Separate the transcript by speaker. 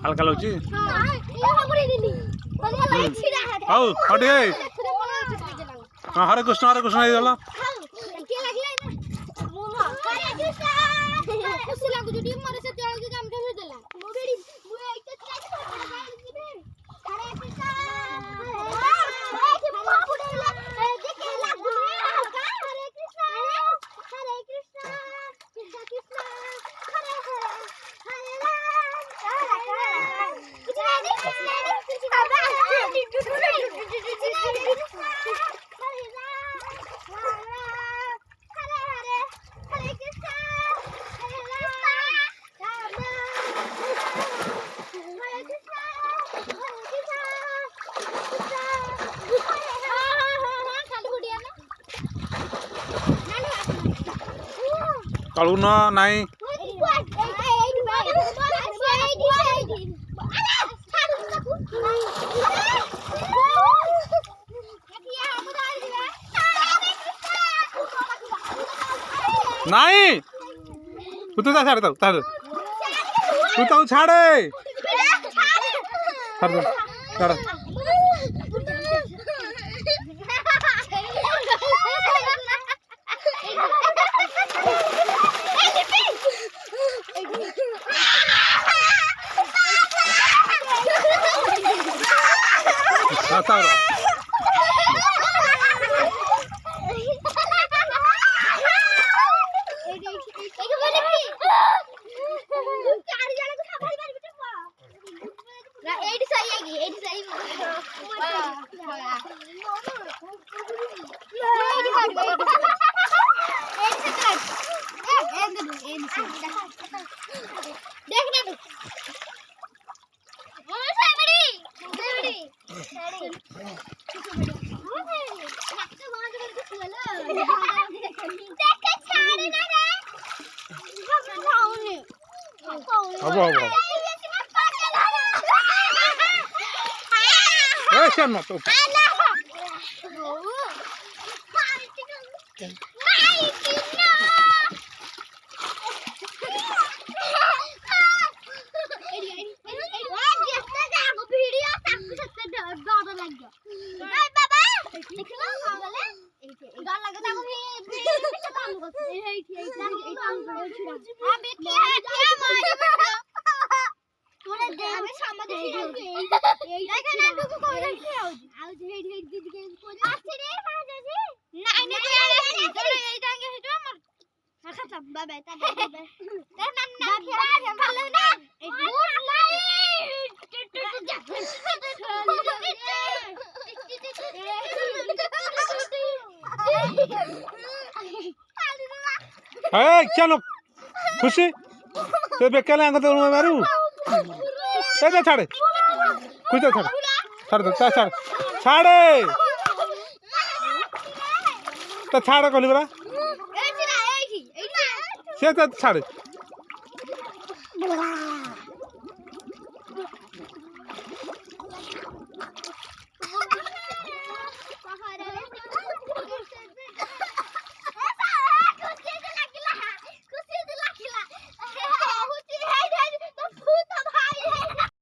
Speaker 1: हल्का लगे हाउ हटे हरे कृष्ण गला कालू ना नहीं नहीं तू तो छाड़ दो तू तो छाड़े छाड़ चलो खुशी तो बेकल आंग तो मारू ए छाड़े कुछ छाड़ छाड़ दो छाड़ छाड़े तो छाड़ कहली बरा से तो छाड़े